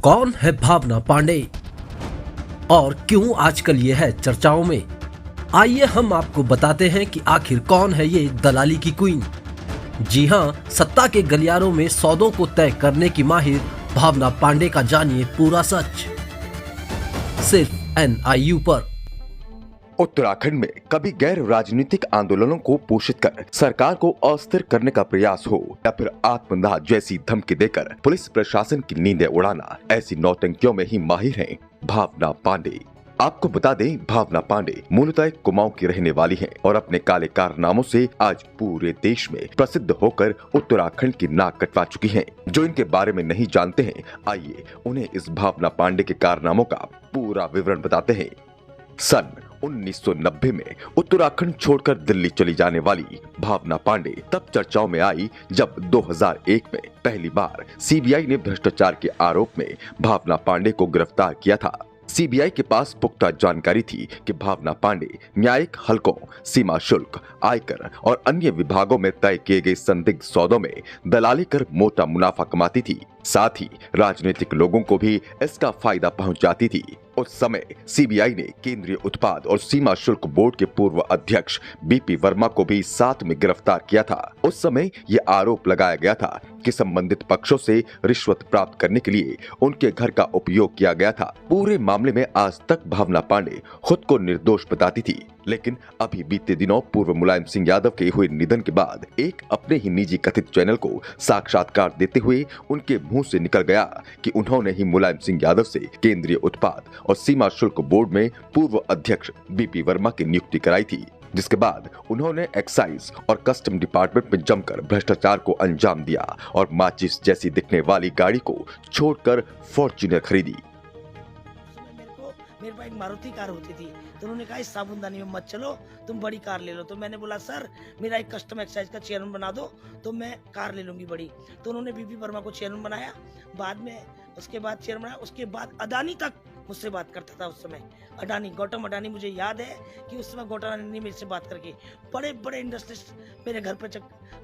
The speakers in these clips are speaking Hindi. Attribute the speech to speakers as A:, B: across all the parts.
A: कौन है भावना पांडे और क्यों आजकल ये है चर्चाओं में? आइए हम आपको बताते हैं कि आखिर कौन है ये दलाली की क्वीन। जी हां, सत्ता के गलियारों में सौदों को तय करने की माहिर भावना पांडे का जानिए पूरा सच, सिर्फ NIU पर।
B: उत्तराखंड में कभी गैर राजनीतिक आंदोलनों को पोषित कर सरकार को अस्थिर करने का प्रयास हो या फिर आत्मदाह जैसी धमकी देकर पुलिस प्रशासन की नींदें उड़ाना, ऐसी नौटंकियों में ही माहिर हैं भावना पांडे। आपको बता दें, भावना पांडे मूलतः कुमाऊं की रहने वाली हैं और अपने काले कारनामों से आज पूरे देश में प्रसिद्ध होकर उत्तराखंड की नाक कटवा चुकी हैं। जो इनके बारे में नहीं जानते हैं, आइए उन्हें इस भावना पांडे के कारनामों का पूरा विवरण बताते हैं। सन 1990 में उत्तराखंड छोड़कर दिल्ली चली जाने वाली भावना पांडे तब चर्चाओं में आई जब 2001 में पहली बार CBI ने भ्रष्टाचार के आरोप में भावना पांडे को गिरफ्तार किया था। CBI के पास पुख्ता जानकारी थी कि भावना पांडे न्यायिक हलकों, सीमा शुल्क, आयकर और अन्य विभागों में तय किए गए संदिग्ध सौदों में दलाली कर मोटा मुनाफा कमाती थी। साथ ही राजनीतिक लोगों को भी इसका फायदा पहुंच जाती थी। उस समय CBI ने केंद्रीय उत्पाद और सीमा शुल्क बोर्ड के पूर्व अध्यक्ष BP वर्मा को भी साथ में गिरफ्तार किया था। उस समय ये आरोप लगाया गया था कि संबंधित पक्षों से रिश्वत प्राप्त करने के लिए उनके घर का उपयोग किया गया था। पूरे मामले में आज तक भावना पांडे खुद को निर्दोष बताती थी, लेकिन अभी बीते दिनों पूर्व मुलायम सिंह यादव के हुए निधन के बाद एक अपने ही निजी कथित चैनल को साक्षात्कार देते हुए उनके मुंह से निकल गया कि उन्होंने ही मुलायम सिंह यादव से केंद्रीय उत्पाद और सीमा शुल्क बोर्ड में पूर्व अध्यक्ष BP वर्मा की नियुक्ति कराई थी, जिसके बाद उन्होंने एक्साइज और कस्टम डिपार्टमेंट में जमकर भ्रष्टाचार को अंजाम दिया और माचिस जैसी दिखने वाली गाड़ी को छोड़कर फॉर्च्यूनर खरीदी।
C: मेरे पास एक मारुति कार होती थी, तो उन्होंने कहा इस साबुनदानी में मत चलो, तुम बड़ी कार ले लो। तो मैंने बोला सर मेरा एक कस्टम एक्साइज का चेयरमैन बना दो तो मैं कार ले लूंगी बड़ी। तो उन्होंने BP वर्मा को चेयरमैन बनाया, बाद में उसके बाद चेयरमैन बनाया, उसके बाद अडानी तक मुझसे बात करता था। उस समय अडानी, गौतम अडानी, मुझे याद है कि उस समय गौतम अडानी मेरे से बात करके बड़े बड़े इंडस्ट्रिस्ट मेरे घर पर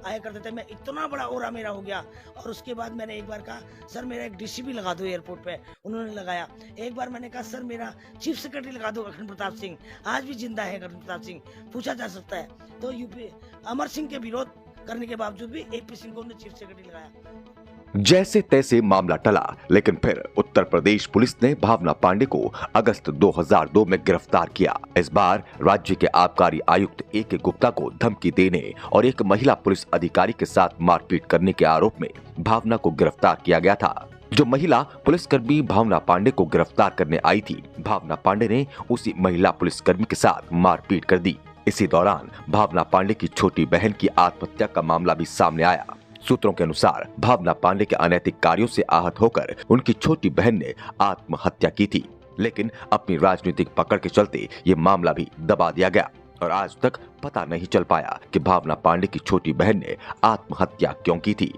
C: आया करते थे। मैं इतना बड़ा ओरा मेरा हो गया। और उसके बाद मैंने एक बार कहा सर मेरा एक DCP लगा दो एयरपोर्ट पे, उन्होंने लगाया। एक बार मैंने कहा सर मेरा चीफ सेक्रेटरी लगा दो अखंड प्रताप सिंह, आज भी जिंदा है अखंड प्रताप सिंह, पूछा जा सकता है। तो UP अमर सिंह के विरोध करने के बावजूद भी AP सिंह को उन्होंने चीफ सेक्रेटरी लगाया।
B: जैसे तैसे मामला टला, लेकिन फिर उत्तर प्रदेश पुलिस ने भावना पांडे को अगस्त 2002 में गिरफ्तार किया। इस बार राज्य के आबकारी आयुक्त AK गुप्ता को धमकी देने और एक महिला पुलिस अधिकारी के साथ मारपीट करने के आरोप में भावना को गिरफ्तार किया गया था। जो महिला पुलिसकर्मी भावना पांडे को गिरफ्तार करने आई थी, भावना पांडे ने उसी महिला पुलिसकर्मी के साथ मारपीट कर दी। इसी दौरान भावना पांडे की छोटी बहन की आत्महत्या का मामला भी सामने आया। सूत्रों के अनुसार भावना पांडे के अनैतिक कार्यों से आहत होकर उनकी छोटी बहन ने आत्महत्या की थी, लेकिन अपनी राजनीतिक पकड़ के चलते ये मामला भी दबा दिया गया और आज तक पता नहीं चल पाया कि भावना पांडे की छोटी बहन ने आत्महत्या क्यों की थी।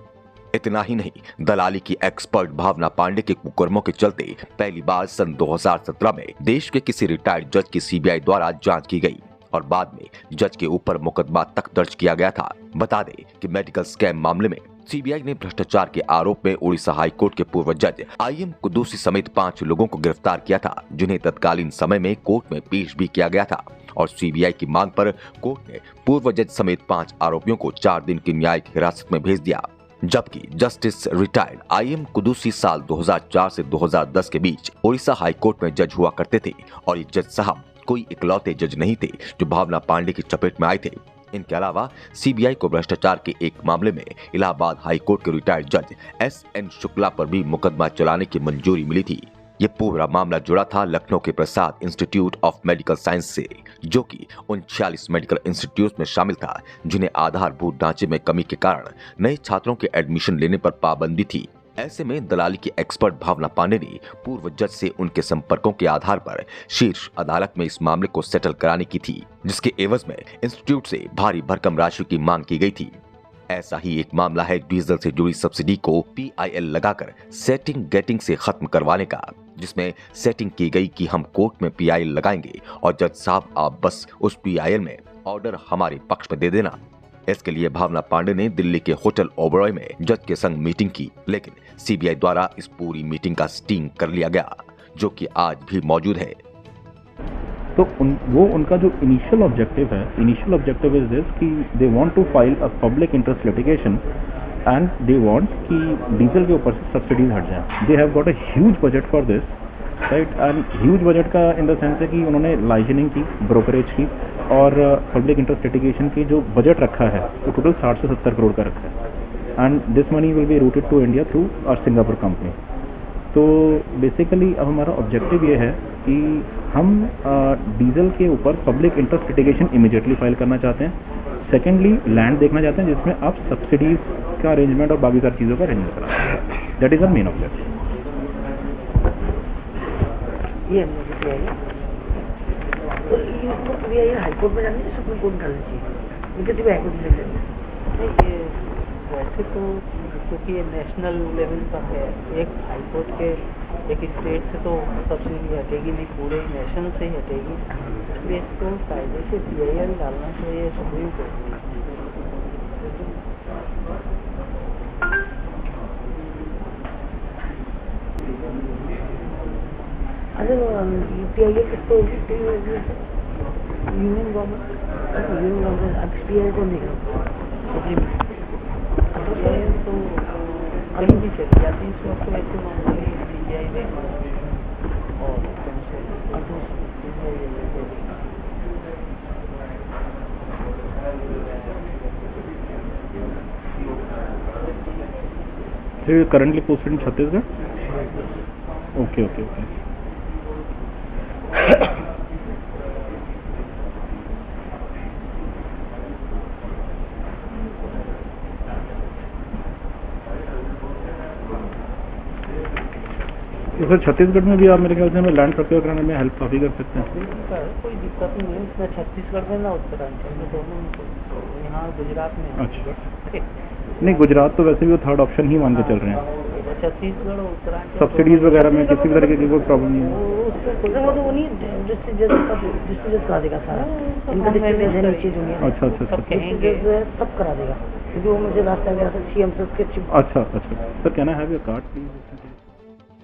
B: इतना ही नहीं, दलाली की एक्सपर्ट भावना पांडे के कुकर्मों के चलते पहली बार सन 2017 में देश के किसी रिटायर्ड जज की CBI द्वारा जांच की गई और बाद में जज के ऊपर मुकदमा तक दर्ज किया गया था। बता दें कि मेडिकल स्कैम मामले में CBI ने भ्रष्टाचार के आरोप में उड़ीसा हाईकोर्ट के पूर्व जज IM कुद्दूसी समेत 5 लोगों को गिरफ्तार किया था, जिन्हें तत्कालीन समय में कोर्ट में पेश भी किया गया था। और CBI की मांग पर कोर्ट ने पूर्व जज समेत 5 आरोपियों को 4 दिन की न्यायिक हिरासत में भेज दिया, जबकि जस्टिस रिटायर्ड IM कुद्दूसी साल 2004 से 2010 के बीच उड़ीसा हाईकोर्ट में जज हुआ करते थे और ये जज साहब कोई इकलौते जज नहीं थे जो भावना पांडे की चपेट में आए थे। इनके अलावा CBI को भ्रष्टाचार के एक मामले में इलाहाबाद हाईकोर्ट के रिटायर्ड जज SN शुक्ला पर भी मुकदमा चलाने की मंजूरी मिली थी। ये पूरा मामला जुड़ा था लखनऊ के प्रसाद इंस्टीट्यूट ऑफ मेडिकल साइंस से, जो कि उन 46 मेडिकल इंस्टीट्यूट में शामिल था जिन्हें आधारभूत ढांचे में कमी के कारण नए छात्रों के एडमिशन लेने पर पाबंदी थी। ऐसे में दलाली की एक्सपर्ट भावना पांडे ने पूर्व जज से उनके संपर्कों के आधार पर शीर्ष अदालत में इस मामले को सेटल कराने की थी, जिसके एवज में इंस्टीट्यूट से भारी भरकम राशि की मांग की गई थी। ऐसा ही एक मामला है डीजल से जुड़ी सब्सिडी को PIL लगाकर सेटिंग गेटिंग से खत्म करवाने का, जिसमें सेटिंग की गई कि हम कोर्ट में PIL लगाएंगे और जज साहब आप बस उस PIL में ऑर्डर हमारे पक्ष में दे देना। इसके लिए भावना पांडे ने दिल्ली के होटल ओबरॉय में जज के संग मीटिंग की, लेकिन सीबीआई द्वारा इस पूरी मीटिंग का स्टिंग कर लिया गया, जो कि आज भी मौजूद है।
D: तो उनका जो इनिशियल ऑब्जेक्टिव इज दिस कि they want to file a public interest litigation and they want कि डीजल के ऊपर से सब्सिडीज हट जाएं। They have got a huge budget for this, right, and huge budget का इन द सेंस है कि उन्होंने लाइजनिंग की, ब्रोकरेज की और पब्लिक इंटरेस्ट लिटिगेशन की जो बजट रखा है वो टोटल 60 से 70 करोड़ का रखा है and this money will be routed to India through our Singapore company. तो बेसिकली अब हमारा ऑब्जेक्टिव ये है कि हम डीजल के ऊपर public interest litigation immediately file करना चाहते हैं। सेकेंडली लैंड देखना चाहते हैं जिसमें आप सब्सिडीज का अरेंजमेंट और बाकी सारी चीज़ों का अरेंजमेंट करा सकते हैं। That is our main objective.
E: ये हाईकोर्ट में जाने से सुप्रीम कोर्ट डालना चाहिए, क्योंकि हाईकोर्ट में ये वैसे तो क्योंकि ये नेशनल लेवल का है, एक हाईकोर्ट के एक स्टेट से तो सब्सिडी हटेगी नहीं, पूरे नेशनल से ही हटेगी, इसलिए इसको कायदे से PIL डालना चाहिए सुप्रीम कोर्ट में। अरे PIL किसको यूनियन गवर्नमेंट अब PIL को नहीं सुप्रीम तो कहीं भी चली जाती है, इस वक्त वैसे मामले CBI में और
D: currently posted in Chhattisgarh. Okay okay okay. तो सर छत्तीसगढ़ में भी आप मेरे ख्याल से हमें लैंड प्रोक्योर कराने में हेल्प काफ़ी कर सकते हैं।
E: कोई दिक्कत नहीं है, ना छत्तीसगढ़ में ना उत्तराखंड में, दोनों में। यहाँ गुजरात में।
D: अच्छा, नहीं गुजरात तो वैसे भी वो थर्ड ऑप्शन ही मान के चल रहे हैं।
E: छत्तीसगढ़ और उत्तराखंड
D: सब्सिडीज वगैरह में किसी भी तरीके की कोई प्रॉब्लम नहीं है।
E: वो तो वो नहीं डिस्ट्रिक्ट करा देगा सारा, इनका डिस्ट्रिक्ट।
D: अच्छा अच्छा
E: सब करा देगा, क्योंकि वो मुझे रास्ता वगैरह से CM से उसके।
D: अच्छा अच्छा sir, can I have your card please.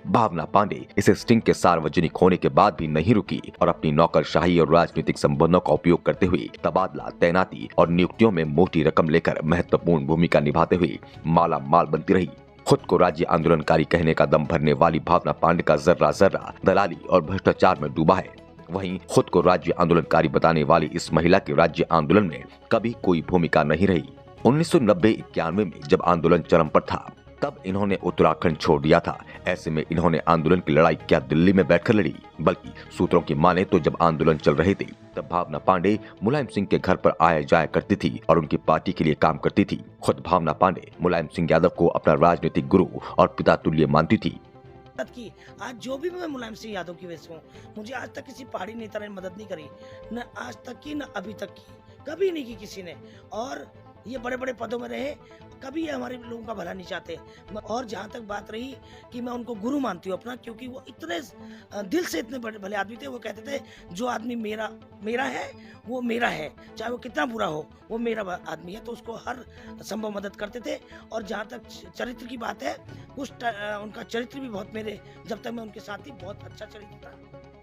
B: Bhavna Pandey इस स्टिंग के सार्वजनिक होने के बाद भी नहीं रुकी और अपनी नौकरशाही और राजनीतिक संबंधों का उपयोग करते हुए तबादला, तैनाती और नियुक्तियों में मोटी रकम लेकर महत्वपूर्ण भूमिका निभाते हुए माला माल बनती रही। खुद को राज्य आंदोलनकारी कहने का दम भरने वाली भावना पांडे का जर्रा जर्रा दलाली और भ्रष्टाचार में डूबा है। वहीं खुद को राज्य आंदोलनकारी बताने वाली इस महिला के राज्य आंदोलन में कभी कोई भूमिका नहीं रही। 1990-91 में जब आंदोलन चरम पर था तब इन्होंने उत्तराखंड छोड़ दिया था। ऐसे में इन्होंने आंदोलन की लड़ाई क्या दिल्ली में बैठकर लड़ी, बल्कि सूत्रों की माने तो जब आंदोलन चल रहे थे तब भावना पांडे मुलायम सिंह के घर पर आया जाया करती थी और उनकी पार्टी के लिए काम करती थी। खुद भावना पांडे मुलायम सिंह यादव को अपना राजनीतिक गुरु और पिता तुल्य मानती थी।
C: की आज जो भी मैं मुलायम सिंह यादव की वजह से हूँ, मुझे आज तक किसी पहाड़ी नेता ने मदद नहीं करी, न आज तक की न अभी तक की, कभी नहीं की किसी ने। और ये बड़े बड़े पदों में रहे, कभी ये हमारे लोगों का भला नहीं चाहते। और जहाँ तक बात रही कि मैं उनको गुरु मानती हूँ अपना, क्योंकि वो इतने दिल से इतने बड़े भले आदमी थे। वो कहते थे जो आदमी मेरा है वो मेरा है, चाहे वो कितना बुरा हो, वो मेरा आदमी है, तो उसको हर संभव मदद करते थे। और जहाँ तक चरित्र की बात है, उनका चरित्र भी बहुत, मेरे जब तक मैं उनके साथ थी, बहुत अच्छा चरित्र था।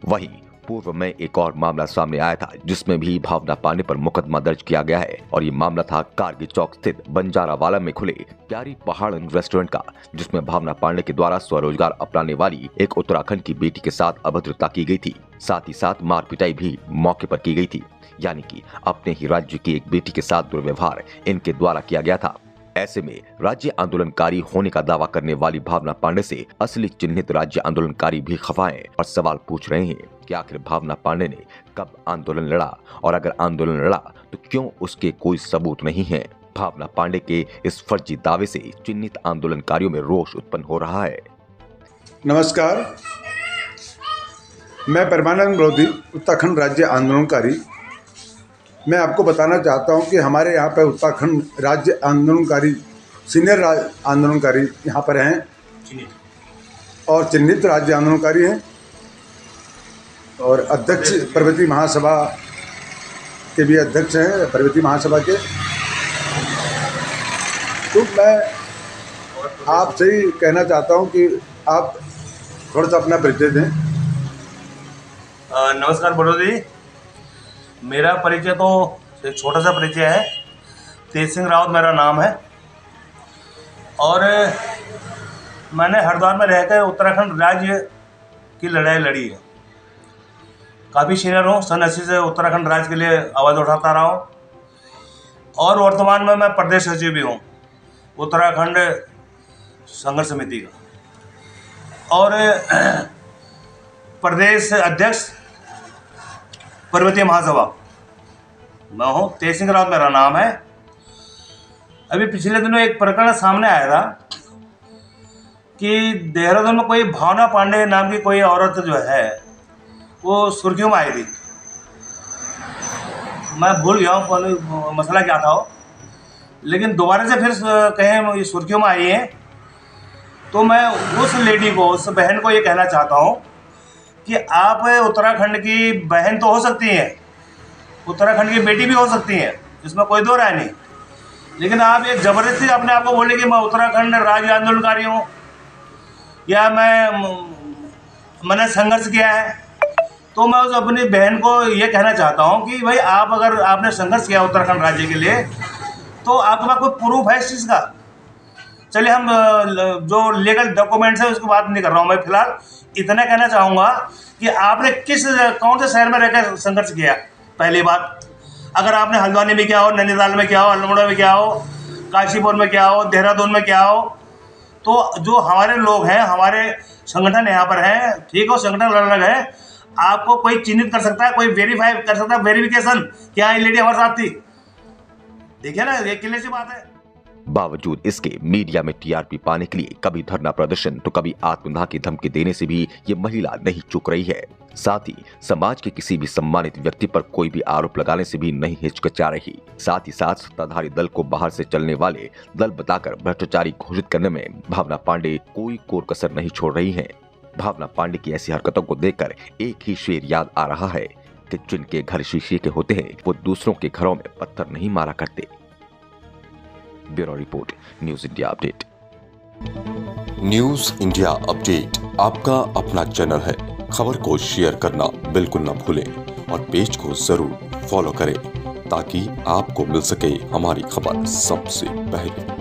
B: वहीं पूर्व में एक और मामला सामने आया था जिसमें भी भावना पांडे पर मुकदमा दर्ज किया गया है और ये मामला था कारगिल चौक स्थित बंजारावाला में खुले प्यारी पहाड़न रेस्टोरेंट का, जिसमें भावना पांडे के द्वारा स्वरोजगार अपनाने वाली एक उत्तराखंड की बेटी के साथ अभद्रता की गई थी। साथ ही साथ मार पिटाई भी मौके पर की गई थी, यानी कि अपने ही राज्य की एक बेटी के साथ दुर्व्यवहार इनके द्वारा किया गया था। ऐसे में राज्य आंदोलनकारी होने का दावा करने वाली भावना पांडे से असली चिन्हित राज्य आंदोलनकारी भी खफा हैं और सवाल पूछ रहे हैं कि आखिर भावना पांडे ने कब आंदोलन लड़ा और अगर आंदोलन लड़ा तो क्यों उसके कोई सबूत नहीं है। भावना पांडे के इस फर्जी दावे से चिन्हित आंदोलनकारियों में रोष उत्पन्न हो रहा है।
F: नमस्कार, मैं परमानंद विरोधी उत्तराखंड राज्य आंदोलनकारी। मैं आपको बताना चाहता हूं कि हमारे यहाँ पर उत्तराखंड राज्य आंदोलनकारी सीनियर आंदोलनकारी यहाँ पर हैं और चिन्हित राज्य आंदोलनकारी हैं और अध्यक्ष प्रवृत्ति महासभा के भी अध्यक्ष हैं, प्रवृत्ति महासभा के। तो मैं आपसे ही कहना चाहता हूं कि आप थोड़ा सा अपना परिचय दें।
G: नमस्कार बड़ोदी जी, मेरा परिचय तो एक छोटा सा परिचय है। तेज सिंह रावत मेरा नाम है और मैंने हरिद्वार में रहकर उत्तराखंड राज्य की लड़ाई लड़ी है। काफ़ी सीनियर हूँ, सन 80 से उत्तराखंड राज्य के लिए आवाज़ उठाता रहा हूँ और वर्तमान में मैं प्रदेश सचिव भी हूँ उत्तराखंड संघर्ष समिति का और प्रदेश अध्यक्ष पर्वतीय महासभा मैं हूँ। तेज सिंह रावत मेरा नाम है। अभी पिछले दिनों एक प्रकरण सामने आया था कि देहरादून में कोई भावना पांडे नाम की कोई औरत जो है वो सुर्खियों में आई थी। मैं भूल गया हूँ मसला क्या था वो, लेकिन दोबारा से फिर कहें ये सुर्खियों में आई है तो मैं उस लेडी को, उस बहन को ये कहना चाहता हूँ कि आप उत्तराखंड की बहन तो हो सकती हैं, उत्तराखंड की बेटी भी हो सकती हैं, इसमें कोई दो राय नहीं, लेकिन आप ये ज़बरदस्ती अपने आप को बोले कि मैं उत्तराखंड राज्य आंदोलनकारी हूँ या मैंने संघर्ष किया है, तो मैं उस अपनी बहन को ये कहना चाहता हूँ कि भाई आप अगर आपने संघर्ष किया उत्तराखंड राज्य के लिए तो आपके पास कोई प्रूफ है इस चीज़ का। चलिए हम जो लीगल डॉक्यूमेंट्स है उसकी बात नहीं कर रहा हूँ, मैं फिलहाल इतना कहना चाहूँगा कि आपने कौन से शहर में रहकर संघर्ष किया। पहली बात, अगर आपने हल्द्वानी में किया हो, नैनीताल में किया हो, अल्मोड़ा में किया हो, काशीपुर में किया हो, देहरादून में किया हो, तो जो हमारे लोग हैं, हमारे संगठन यहाँ पर हैं, ठीक हो, संगठन अलग अलग है, आपको कोई चिन्हित कर सकता है, कोई वेरीफाई कर सकता है, वेरिफिकेशन क्या ये लेडी हमारे साथ थी। देखिए ना, ये क्लियर सी बात है।
B: बावजूद इसके मीडिया में टीआरपी पाने के लिए कभी धरना प्रदर्शन तो कभी आत्मदाह की धमकी देने से भी ये महिला नहीं चूक रही है। साथ ही समाज के किसी भी सम्मानित व्यक्ति पर कोई भी आरोप लगाने से भी नहीं हिचकिचा रही। साथ ही साथ सत्ताधारी दल को बाहर से चलने वाले दल बताकर भ्रष्टाचारी घोषित करने में भावना पांडे कोई कोर कसर नहीं छोड़ रही है। भावना पांडे की ऐसी हरकतों को देखकर एक ही शेर याद आ रहा है कि जिनके घर शीशे के होते हैं वो दूसरों के घरों में पत्थर नहीं मारा करते। Bureau report, news India update.
H: News India update आपका अपना चैनल है। खबर को शेयर करना बिल्कुल न भूलें और पेज को जरूर फॉलो करें ताकि आपको मिल सके हमारी खबर सबसे पहले।